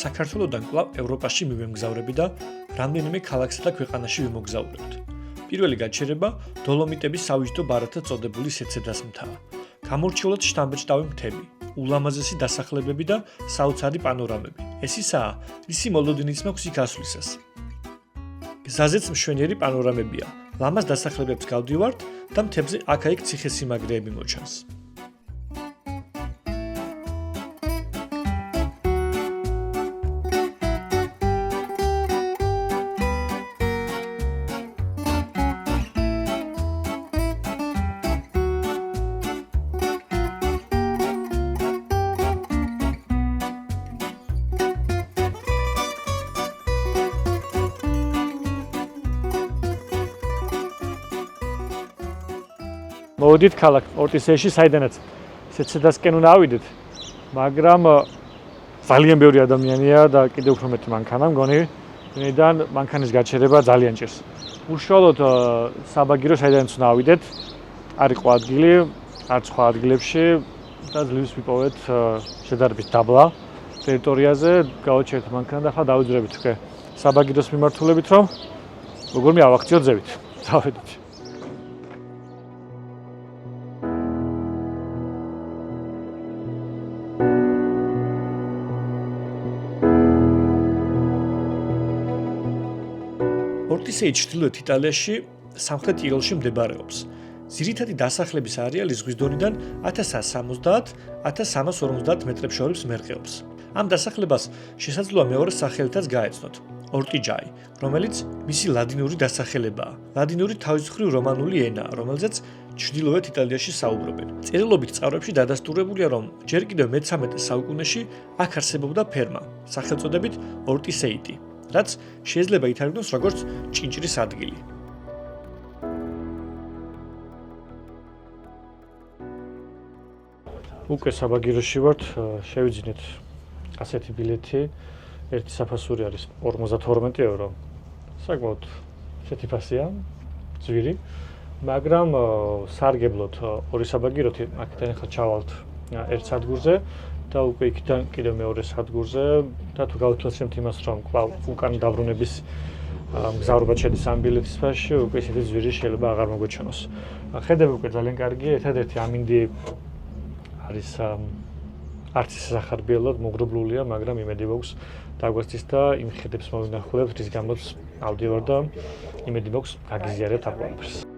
საქართველოდან კვლავ ევროპაში მივემგზავრები და რამდენიმე ქალაქსა და ქვეყანაში ვიმოგზაურებთ. პირველი გაჩერება დოლომიტების სავიჯდო ბარათად წოდებული სეცედას მთაა. გამორჩეულად შთამბეჭდავი მთები, ულამაზესი დასახლებები და საოცარი პანორამები. ეს ისაა, რისი მოლოდინიც მაქვს იქ ასვლისას. გზაზეც მშვენიერი პანორამებია, ლამაზ დასახლებებს გავდივართ და მთებზე აქა-იქ ციხესიმაგრეები მოჩანს. მოვიდით ქალაქ ორტისეში, საიდანაც სეცედასკენ უნდა ავიდეთ, მაგრამ ძალიან ბევრი ადამიანია და კიდევ უფრო მეტი მანქანა მგონი, ვინაიდან მანქანის გაჩერება ძალიან ჭირს. უშუალოდ საბაგირო საიდანაც უნდა ავიდეთ, არ იყო ადგილი, არც სხვა ადგილებში და ძლივს ვიპოვეთ შედარებით დაბლა ტერიტორიაზე, გავაჩერეთ მანქანა და ახლა დავიძრებით უკვე საბაგიროს მიმართულებით, რომ როგორ მივავახციოთ ზევით. დავედით. ორტისეი ჩრდილოეთ იტალიაში, სამხრეთ ტიროლში მდებარეობს. ძირითადი დასახლების არეალი ზღვის დონიდან 1170-1350 მეტრებს შორის მერყეობს. ამ დასახლებას შესაძლოა მეორე სახელითაც გაეცნოთ, ორტიჯაი, რომელიც მისი ლადინური დასახელებაა. ლადინური თავის მხრივ რომანული ენაა, რომელზეც ჩრდილოეთ იტალიაში საუბრობენ. წერილობით წყაროებში დადასტურებულია, რომ ჯერ კიდევ მე-13 საუკუნეში აქ არსებობდა ფერმა, სახელწოდებით ორტისეიტი, რაც შეიძლება ითარგმნოს როგორც ჭინჭრის ადგილი. უკვე საბაგიროში ვართ, შევიძინეთ ასეთი ბილეთი, ერთი საფასური არის 52 евро. საკმაოდ ასეთი ფასია, ძვირი, მაგრამ სარგებლოთ ორი საბაგიროთი, აქედან ახლა ჩავალთ ერთ სადგურზე და უკვე იქიდან კიდევ მეორე სადგურზე და თუ გავთვალისწინებთ იმას, რომ კვლავ უკან დაბრუნების მგზავრობა შედის ამ ბილეთის ფასში, უკვე ისეთი ძვირი შეიძლება აღარ მოგვეჩვენოს. ხედები უკვე ძალიან კარგია, ერთადერთი ამინდი არის არც ისე სახარბიელად მოღრუბლულია, მაგრამ იმედი მაქვს დაგვესწის და იმ ხედებს მოვინახულებთ, რის გამოც ავდივარ და იმედი მაქვს გაგიზიარებთ ამ ყველაფერს.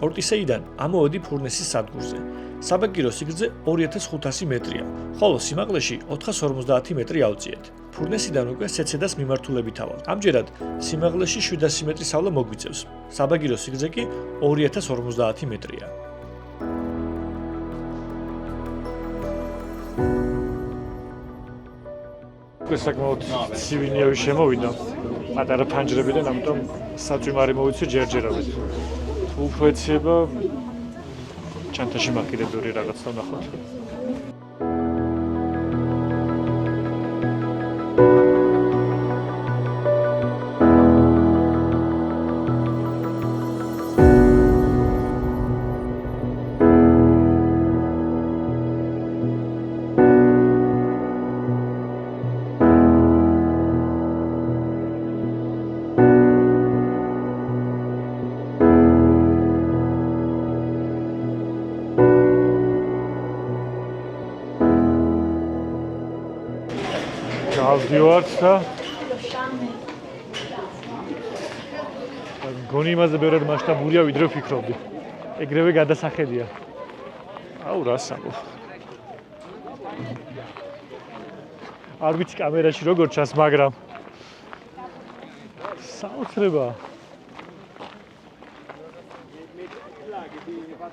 ორტისეიდან ამოვედი ფურნესის სადგურზე. საბაგირო სიგრძე 2500 მეტრია, ხოლო სიმაღლეში 450 მეტრი ავწიეთ. ფურნესიდან უკვე სეცედას მიმართულებით ავალ. ამჯერად სიმაღლეში 700 მეტრი სავლა მოგვიწევს. საბაგირო სიგრძე კი 2050 მეტრია. უკვე საკმაოდ ცივინიავი შემოვიდა. პატარა ფანჯრებიდან, ამიტომ საწვიმარი მოვიცი ჯერჯერობით. უფრო ეციება ჩანთაში მაქვს კიდევ ბევრი რაღაცა ვნახოთ. გავდივართ და გონი იმაზე ბევრად მასშტაბურია, ვიდრე ვფიქრობდი. ეგრევე გადასახედია. აუ, რას ამბობ. არ ვიცი კამერაში როგორ ჩანს, მაგრამ საოცრებაა.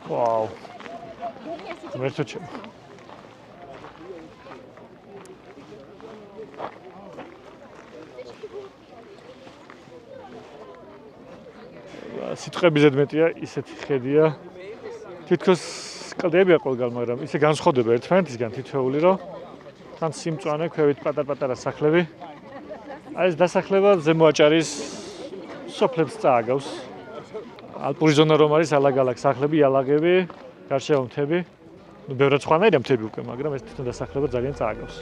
ვაუ. მერტო ჩემ. სიტყვები ზედმეტია, ისეთი ხედია. თითქოს კლდებია ყველგან, მაგრამ ისე განსხვავდება ერთმანეთისგან თითოეული, რომ თან სიმწვანე, ქვევით პატარ-პატარა სახლები. აი ეს დასახლება ზემო აჭარის სოფლებს წააგავს. ალპური ზონა რომ არის ალაგ-ალაგ სახლები, იალაღები, გარშემო მთები. ნუ ბევრად სხვანაირია მთები უკვე, მაგრამ ეს თვითონ დასახლება ძალიან წააგავს.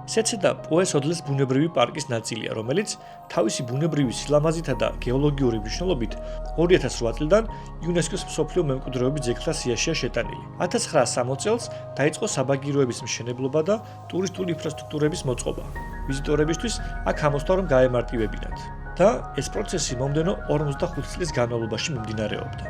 სეცედა პოეს-ოდლის ბუნებრივი პარკის ნაწილია, რომელიც თავისი ბუნებრივი სილამაზითა და გეოლოგიური მნიშვნელობით 2008 წლიდან იუნესკოს მსოფლიო მემკვიდრეობის ძეგლთა სიაშია შეტანილი. 1960 წელს დაიწყო საბაგიროების მშენებლობა და ტურისტული ინფრასტრუქტურების მოწყობა. ვიზიტორებისთვის აქ ამოსვლა რომ გაემარტივებინათ და ეს პროცესი მომდენო 45 წლის განმავლობაში მიმდინარეობდა.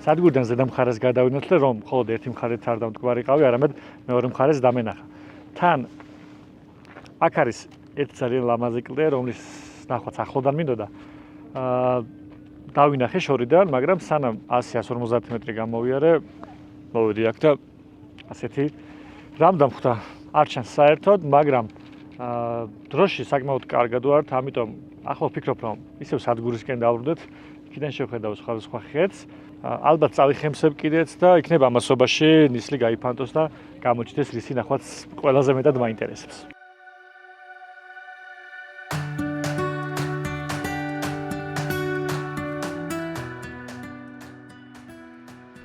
სადგურიდან ზედა მხარეს გადავინოთლე, რომ მხოლოდ ერთი მხარით არ დამტკბარიყავი, არამედ მეორე მხარეს დამენახა. თან აქ არის ერთ ძალიან ლამაზი კლდე, რომლის ნახვაც ახლოდან მინდოდა. დავინახე შორიდან, მაგრამ სანამ 100-150 მეტრი გამოვიარე, მოვედი აქ და ასეთი რამ დამხვდა. არ ჩანს საერთოდ, მაგრამ დროში საკმაოდ კარგად ვართ, ამიტომ ახლა ვფიქრობ, რომ ისევ სადგურისკენ დავბრუნდეთ, იქიდან შევხედავ სხვადასხვა ხეთს. ალბათ წავიხემსებ კიდეც და იქნებ ამასობაში ნისლი გაიფანტოს და გამოჩნდეს რისი ნახვაც ყველაზე მეტად მაინტერესებს.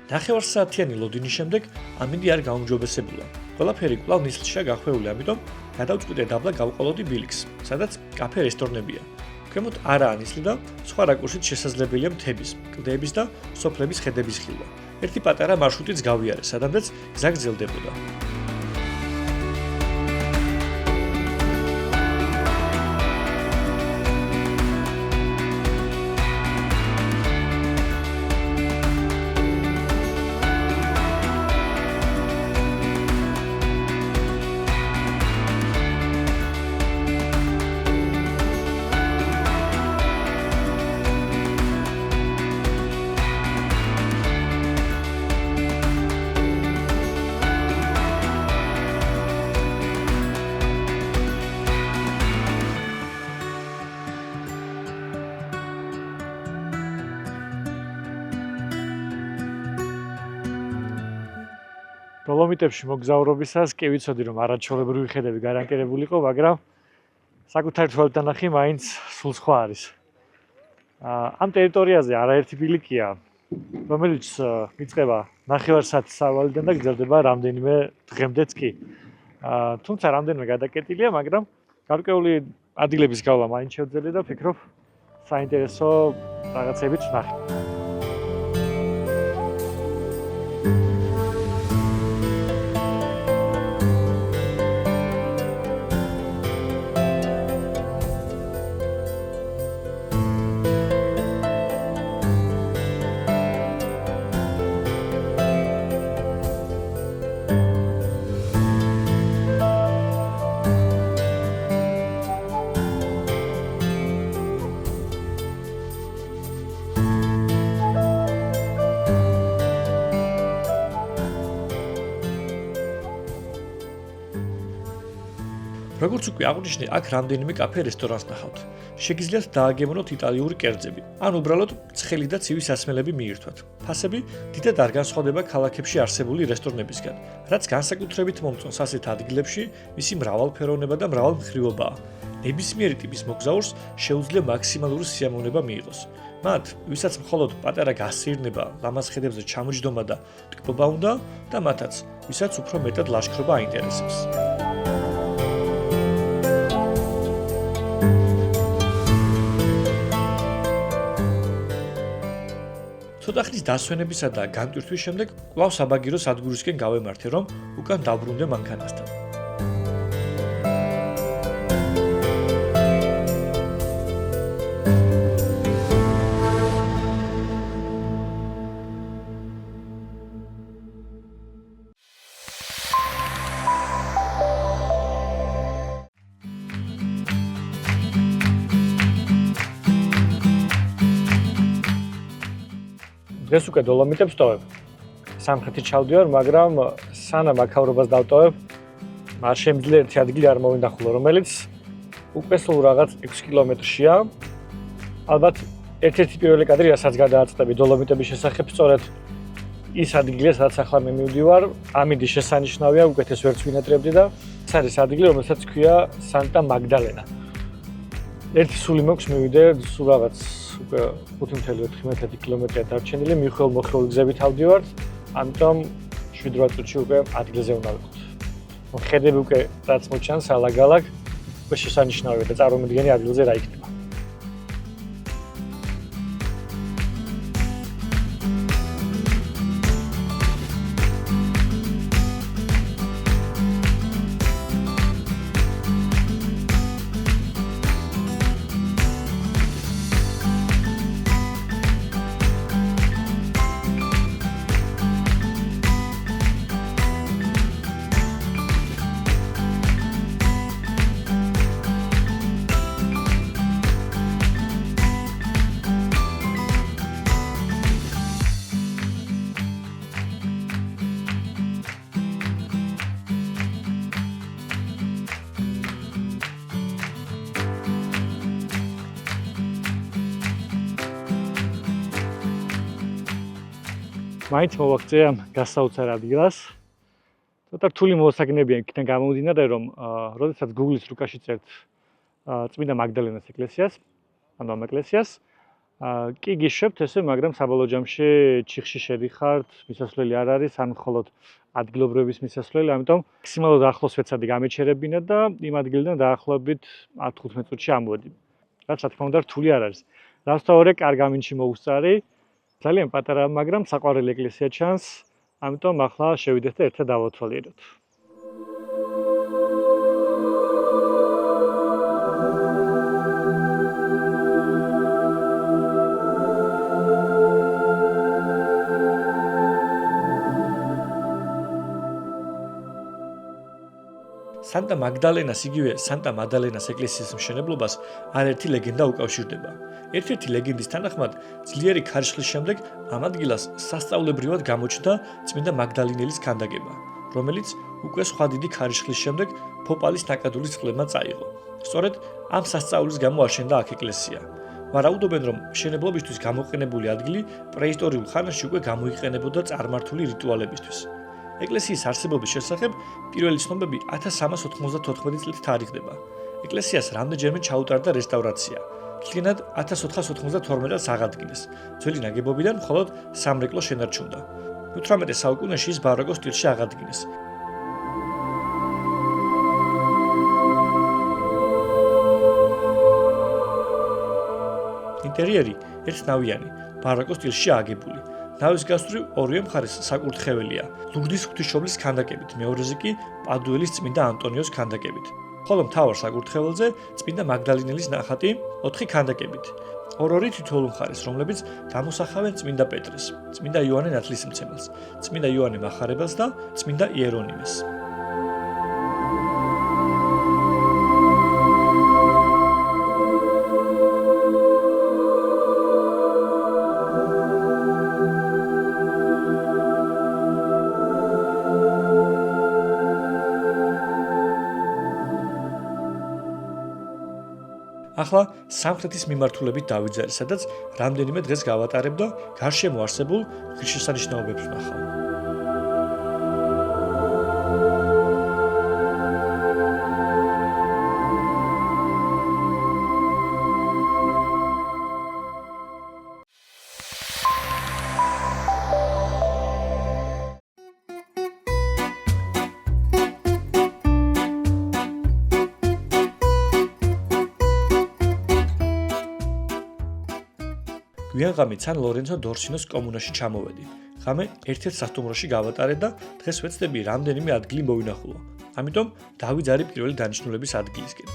ნახევარსაათიანი ლოდინის შემდეგ ამინდი არ გაუმჯობესებულა. ყველაფერი კვლავ ნისლშია გახვეული, ამიტომ გადავწყვიტე დაბლა გავყოლოდი ბილიქს, სადაც კაფე რესტორნებია. ქვემოთ არაა ნისლი და სხვა რაკურსით შესაძლებელია მთების, კლდეების და სოფლების ხედების ხილვა. ერთი პატარა მარშრუტიც გავიარე, სადამდეც გზა გრძელდებოდა. დოლომიტებში მოგზაურობისას კი ვიცოდი, რომ არაჩვეულებრივი ხედები გარანტირებულიყო, მაგრამ საკუთარი თვალთან ნახი მაინც სულ სხვა არის. ამ ტერიტორიაზე არაერთი ბილიკია, რომელიც იწყება ნახევარსაათის სავალიდან და გრძელდება რამდენიმე დღემდეც კი. თუმცა რამდენიმე გადაკეტილია, მაგრამ გარკვეული ადგილების გავლა მაინც შევძელე და ვფიქრობ, საინტერესო რაღაცებიც ვნახე. როგორც უკვე აღვნიშნე, აქ რამდენიმე კაფე რესტორანს ნახავთ. შეგიძლიათ დააგემოვნოთ იტალიური კერძები, ან უბრალოდ ცხელი და ცივი სასმელები მიირთვათ. ფასები დიდად არ განსხვავდება ქალაქებში არსებული რესტორნებისგან, რაც განსაკუთრებით მომწონს ასეთ ადგილებში, მისი მრავალფეროვნება და მრავალმხრივობაა. ნებისმიერი ტიპის მოგზაურს შეუძლია მაქსიმალური სიამოვნება მიიღოს. მათ, ვისაც მხოლოდ პატარა გასეირნება, ლამაზ ხედებზე ჩამოჯდომა და ტკბობა უნდა და მათაც, ვისაც უფრო მეტად ლაშქრობა აინტერესებს. ცოტა ხნის დასვენებისა და განტვირთვის შემდეგ კვლავ საბაგირო სადგურისკენ გავემართე, რომ უკან დავბრუნდე მანქანასთან. დღეს უკვე დოლომიტებს ტოვებ. სამხრეთით ჩავდივარ, მაგრამ სანამ აქაურობას დავტოვებ, მას შემიძლია ერთი ადგილი არ მოვინდახულო, რომელიც უკვე სულ რაღაც 6 კილომეტრშია. ალბათ ერთ-ერთი პირველი კადრი, რასაც გადააწყვეტები დოლომიტების შესახებ, სწორედ ის ადგილია, სადაც ახლა მე მივდივარ. ამინდი შესანიშნავია, უკეთეს ვერც ვინატრებდი და ეს არის ადგილი, რომელსაც ქვია სანტა მაგდალენა. ერთი სული მაქვს მივიდე, სულ რაღაც უკვე 5.14 კილომეტრია დარჩენილი, მიხელ-მოხელ გზებით ავდივართ, ამიტომ 7-8 წუთში უკვე ადგილზე უნდა ვიყოთ. ხედები უკვე რაც მოჩანს, ალაგ-ალაგ, უკვე შესანიშნავია და წარმომიდგენი ადგილზე რა იქნება. მაინც მოვახცე ამ გასაოცარ ადგილას. ცოტა რთული მოსაგნებია იქიდან გამომდინარე, რომ როდესაც Google-ის რუკაში წერთ წმინდა მაგდალენას ეკლესიას, ანუ ამ ეკლესიას, კი გიშვებთ ესე, მაგრამ საბოლოო ჯამში ჩიხში შედიხართ, მისასვლელი არ არის, ან მხოლოდ ადგილობრივების მისასვლელი, ამიტომ მაქსიმალურად ახლოს ვეცადი გამეჩერებინა და იმ ადგილიდან დაახლოებით 10-15 წუთში ამოვედი. რაც რა თქმა უნდა რთული არ არის. დავსტავე კარგ ამინდში მოუსწარი. ძალიან პატარა, მაგრამ საყვარელი ეკლესია ჩანს, ამიტომ ახლა შევიდეთ და ერთად დავათვალიეროთ. სანტა მაგდალენას იგივე სანტა მადალენას ეკლესიის მშენებლობას არაერთი ლეგენდა უკავშირდება. ერთ-ერთი ლეგენდის თანახმად, ძლიერი ქარიშხლის შემდეგ ამ ადგილას სასწაულებრივად გამოჩნდა წმინდა მაგდალინელის ქანდაკება, რომელიც უკვე სხვა დიდი ქარიშხლის შემდეგ ფოპალის ნაკადულის წყლებმა წაიღო. სწორედ ამ სასწაულის გამო აშენდა აქ ეკლესია. ვარაუდობენ, რომ მშენებლობისთვის გამოყენებული ადგილი პრეისტორიულ ხანაში უკვე გამოიყენებოდა წარმართული რიტუალებისთვის. ეკლესიის არსებობის შესახებ პირველი ცნობები 1394 წლით თარიღდება. ეკლესიას რამდენჯერმე ჩაუტარდა რესტავრაცია. მთლიანად 1492 წელს აღადგინეს. ძველი ნაგებობიდან მხოლოდ სამრეკლო შენარჩუნდა. 18 საუკუნეში ის ბაროკოს სტილში აღადგინეს. ინტერიერი ერთნავიანი, ბაროკოს სტილში აგებული. ნავის გასწვრივ ორივე მხარეს საკურთხეველია, ლურდის ღვთისმშობლის ქანდაკებით, მეორეზე კი პადუელის წმინდა ანტონიოს ქანდაკებით. ხოლო მთავარ საკურთხეველზე წმინდა მაგდალინელის ნახატი 4 ქანდაკებით. ორ-ორი თითოეულ მხარეს, რომლებიც გამოსახავენ წმინდა პეტრეს, წმინდა იოანე ნათლისმცემელს, წმინდა იოანე მახარებელს და წმინდა იერონიმეს. ახლა სამხრეთის მიმართულებით დავიძარე, სადაც რამდენიმე დღეს გავატარებ და გარშემო არსებულ ღირსშესანიშნაობებს ვნახავ. გვიანღამით სან ლორენცო დორსინოს კომუნაში ჩამოვედი. ღამე ერთ-ერთ სასტუმროში გავატარე და დღეს ვეცდები რამდენიმე ადგილი მოვინახულო. ამიტომ დავიძარი პირველი დანიშნულების ადგილისკენ.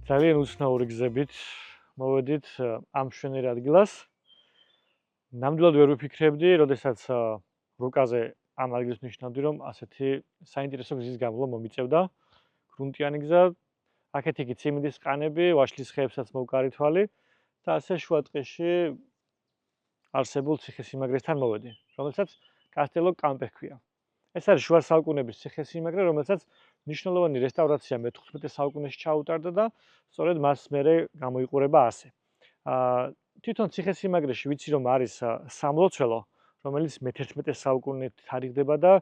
ძალიან უცნაური გზებით მოვედით ამ მშვენიერ ადგილას. ნამდვილად ვერ ვიფიქრებდი, როდესაც რუკაზე ამ ადგილს ნიშნავდი, რომ ასეთი საინტერესო გზის გამლა მომიწევდა. გრუნტიანი გზა, აქეთ-იქით სიმინდის ყანები, ვაშლის ხეებსაც მოვკარი თვალი და ასე შუადღეში არსებულ ციხესიმაგრესთან მოვედი, რომელსაც კასტელო კამპე ჰქვია. ეს არის შუა საუკუნეების ციხესიმაგრე, რომელსაც მნიშვნელოვანი რესტავრაცია მე-15 საუკუნეში ჩაუტარდა და სწორედ მას მერე გამოიყურება ასე. თვითონ ციხესიმაგრეში ვიცი რომ არის სამლოცველო, რომელიც მე-11 საუკუნით თარიღდება და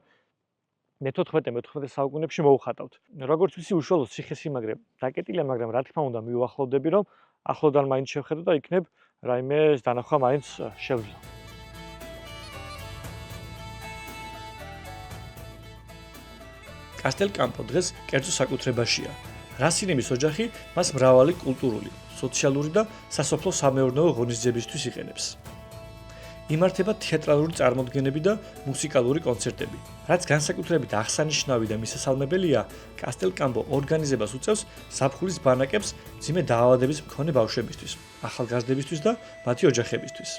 მე-14-მე-15 საუკუნეებში მოუხატავთ. როგორც ვიცი, უშუალოდ ციხესიმაგრე დაკეტილია, მაგრამ რა თქმა უნდა მივუახლოვდები რომ ახლოდან მაინც შევხედო და იქნებ რაიმე დანახვა მაინც შევძლო. კასტელ კამპო დღეს კერძო საკუთრებაშია. რასინების ოჯახი მას მრავალი კულტურული, სოციალური და სასოფლო-სამეურნეო ღონისძიებისთვის იყენებს. იმართება თეატრალური წარმოდგენები და მუსიკალური კონცერტები. რაც განსაკუთრებით აღსანიშნავი და მისასალმებელია, კასტელ კამპო ორგანიზებას უწევს ზაფხულის ბანაკებს მძიმე დაავადების მქონე ბავშვებისთვის, ახალგაზრდებისთვის და მათი ოჯახებისთვის.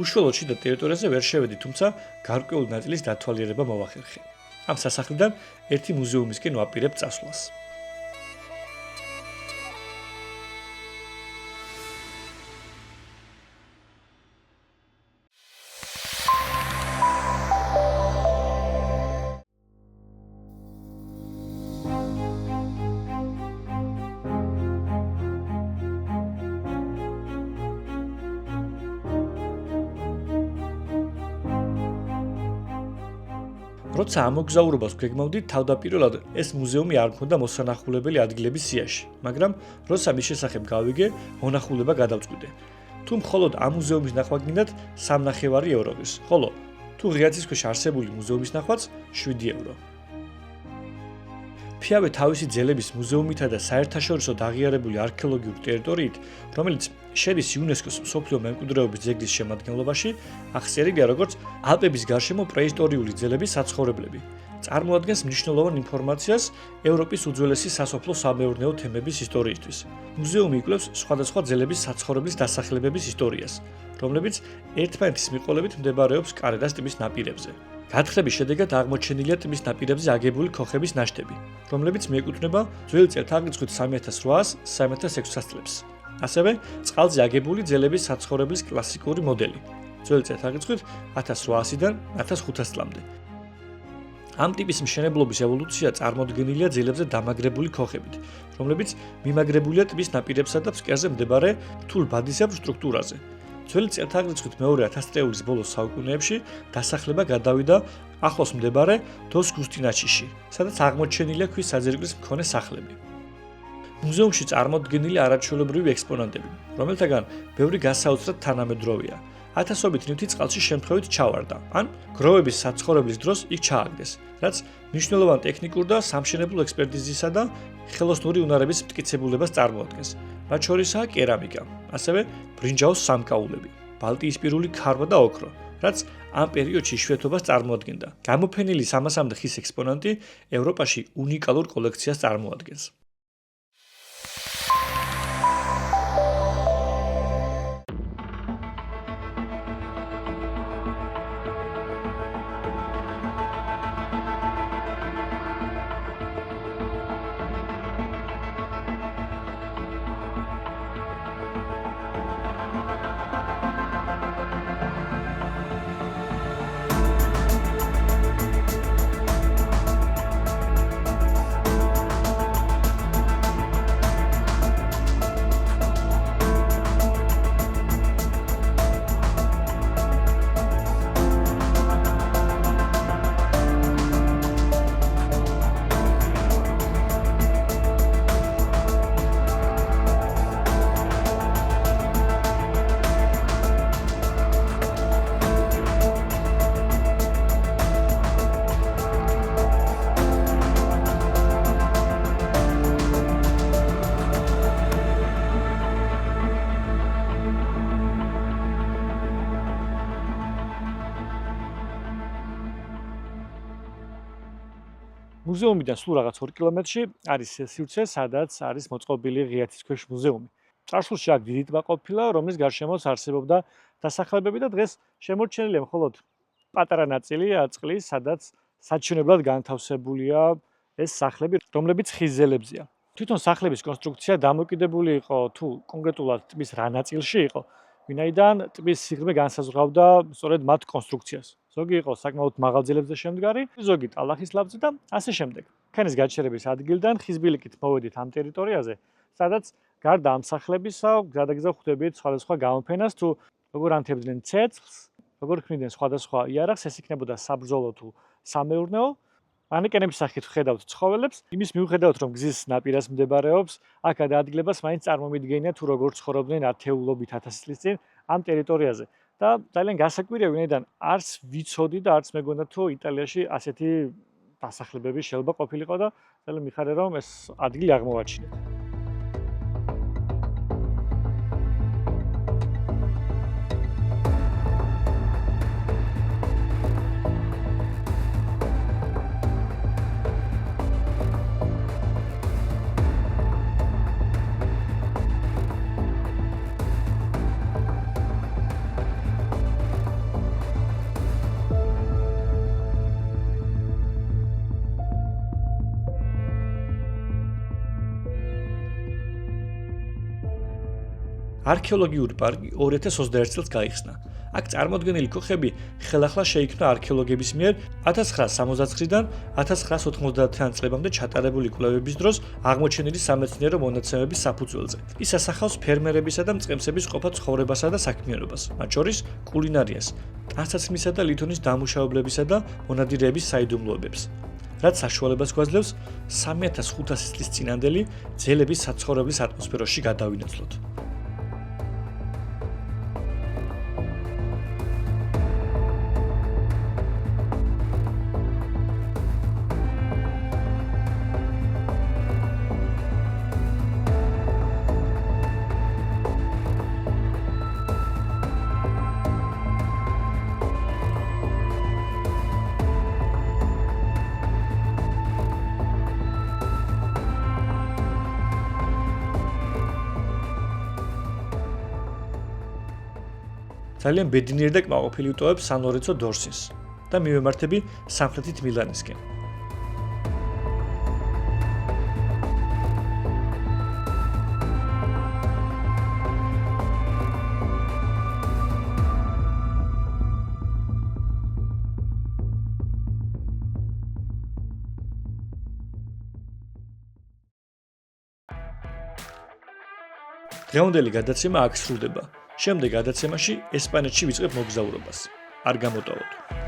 უშუალოდ შიდა ტერიტორიაზე ვერ შევედი, თუმცა გარკვეული ნაწილის დათვალიერება მოვახერხე. ამ სასახლიდან ერთი მუზეუმისკენ ვაპირებ წასვლას. როცა ამოგზაურობას გვეგმავდით, თავდაპირველად ეს მუზეუმი არ მქონდა მოსანახულებელი ადგილების სიაში, მაგრამ როცა მის შესახებ გავიგე, მონახულება გადავწყვიტე. თუ მხოლოდ ამ მუზეუმის ნახვა გინდათ 3.5 ევროვის, ხოლო თუ ღიაცის ქვეშ არსებული მუზეუმის ნახვაც 7 euро. ფიავე თავისი ძელების მუზეუმითა და საერთაშორისო დაღიარებული არქეოლოგიური ტერიტორიით, რომელიც შედის იუნესკოს მსოფლიო მემკვიდრეობის ძეგლის შემადგენლობაში, ახსიერებია როგორც ალპების გარშემო პრეისტორიული ძელების საცხოვრებლები. წარმოადგენს მნიშვნელოვან ინფორმაციას ევროპის უძველესი სასოფლო-სამეურნეო თემების ისტორიისთვის. მუზეუმი იკვლევს სხვადასხვა ძელების საცხოვრებლის დასახლებების ისტორიას, რომლებიც ერთმანეთის მიყოლებით მდებარეობს კარერას ტბის ნაპირებზე. გათხრების შედეგად აღმოჩენილია ტბის ნაპირებზე აგებული ქოხების ნაშთები, რომლებიც მიეკუთვნება ძველი წელთაღრიცხვით 3000-300-306 წლებს. ასევე წყალზე აგებული ძელების საცხოვრებლის კლასიკური მოდელი, ძველი წელთაღრიცხვით 1800-დან 1500 წლამდე. ამ ტიპის მშენებლობის ევოლუცია წარმოდგენილია ძელებზე დამაგრებული ქოხებით, რომლებიც მიმაგრებულია ტბის ნაპირებსა და ფსკერზე მდებარე რთულ ბადისებრ სტრუქტურაზე. ძველი წელთაღრიცხვით მეორე 1000 წლის ბოლოს საუკუნეებში დასახლება გადავიდა ახლოს მდებარე დოს გუსტინაჩიში, სადაც აღმოჩენილია ქვის საძირკვლის მქონე სახლები. მუზეუმში წარმოდგენილია არაჩვეულებრივი ექსპონატები, რომელთაგან ბევრი გასაოცრად თანამედროვეა. ათასობით ნივთი წყალში შემთხვევით ჩავარდა, ან გროვების საცხოვრებლის დროს იქ ჩააგდეს, რაც მნიშვნელოვან ტექნიკურ და სამშენებლო ექსპერტიზისა და ხელოსნური უნარების მტკიცებულებას წარმოადგენს. მათ შორისაა კერამიკა, ასევე ბრინჯაოს სამკაულები, ბალტიისპირული ქარვა და ოქრო, რაც ამ პერიოდში იშვიათობას წარმოადგენდა. გამოფენილი 300-მდე ხის ექსპონატი ევროპაში უნიკალურ კოლექციას წარმოადგენს. მუზეუმიდან სულ რაღაც 2 კილომეტრში არის სივრცე, სადაც არის მოწყობილი ღიაცის ქვეშ მუზეუმი. წარსულში აქ დიდი ტბა ყოფილა, რომლის გარშემოც არსებობდა დასახლებები და დღეს შემორჩენილია მხოლოდ პატარა ნაწილი წყლის, სადაც საჩვენებლად განთავსებულია ეს სახლები, რომლებიც ხის ძელებზეა. თვითონ სახლების კონსტრუქცია დამოკიდებული იყო თუ კონკრეტულად ტბის რა ნაწილში იყო, ვინაიდან ტბის სიღრმე განსაზღვრავდა სწორედ მათ კონსტრუქციას. ზოგი იყო საკმაოდ მაღალ ძელებზე შემდგარი, ზოგი ტალახის ლავზე და ასე შემდეგ. ქანის გაჩერების ადგილიდან ხის ბილიკით მოვედით ამ ტერიტორიაზე, სადაც გარდა ამ სახლებისა, გზადაგზა ხვდებით სხვადასხვა გამოფენას თუ როგორ ანთებდნენ ცეცხლს, როგორ ქმნიდნენ სხვადასხვა იარაღს, ეს იქნებოდა საბრძოლო თუ სამეურნეო. მანეკენების სახით ვხედავთ ცხოველებს, იმის მიუხედავად რომ გზის ნაპირას მდებარეობს, აქ გადაადგილებას მაინც წარმომიდგენია თუ როგორ ცხოვრობდნენ ათეულობით ათასი წლის წინ ამ ტერიტორიაზე. და ძალიან გასაკვირია, ვინაიდან არც ვიცოდი და არც მეგონა თუ იტალიაში ასეთი დასახლებები შეიძლება ყოფილიყო და ძალიან მიხარია რომ ეს ადგილი აღმოვაჩინეთ. არქეოლოგიური პარკი 2021 წელს გაიხსნა. აქ წარმოდგენილი ქოხები ხელახლა შეიქმნა არქეოლოგების მიერ 1969-დან 1990-იან წლებამდე ჩატარებული კვლევების დროს აღმოჩენილი სამეცნიერო მონაცემების საფუძველზე. ის ასახავს ფერმერებისა და მწყემსების ყოფა ცხოვრებასა და საქმიანობას, მათ შორის კულინარიას, ტანსაცმლისა და ლითონის დამუშავებლებისა და მონადირეების საიდუმლოებებს. რაც საშუალებას გვაძლევს 3500 წლის წინანდელი ძელების საცხოვრებლის ატმოსფეროში გადავინაცვლოთ. ძალიან ბედნიერი და კმაყოფილი ვტოვებ სან-ლორენცო დორსინს და მივემართები სამხრეთით მილანისკენ. დღევანდელი გადაცემა აქ სრულდება. შემდეგ გადაცემაში ესპანეთში ვიწყებ მოგზაურობას. არ გამოტოვოთ.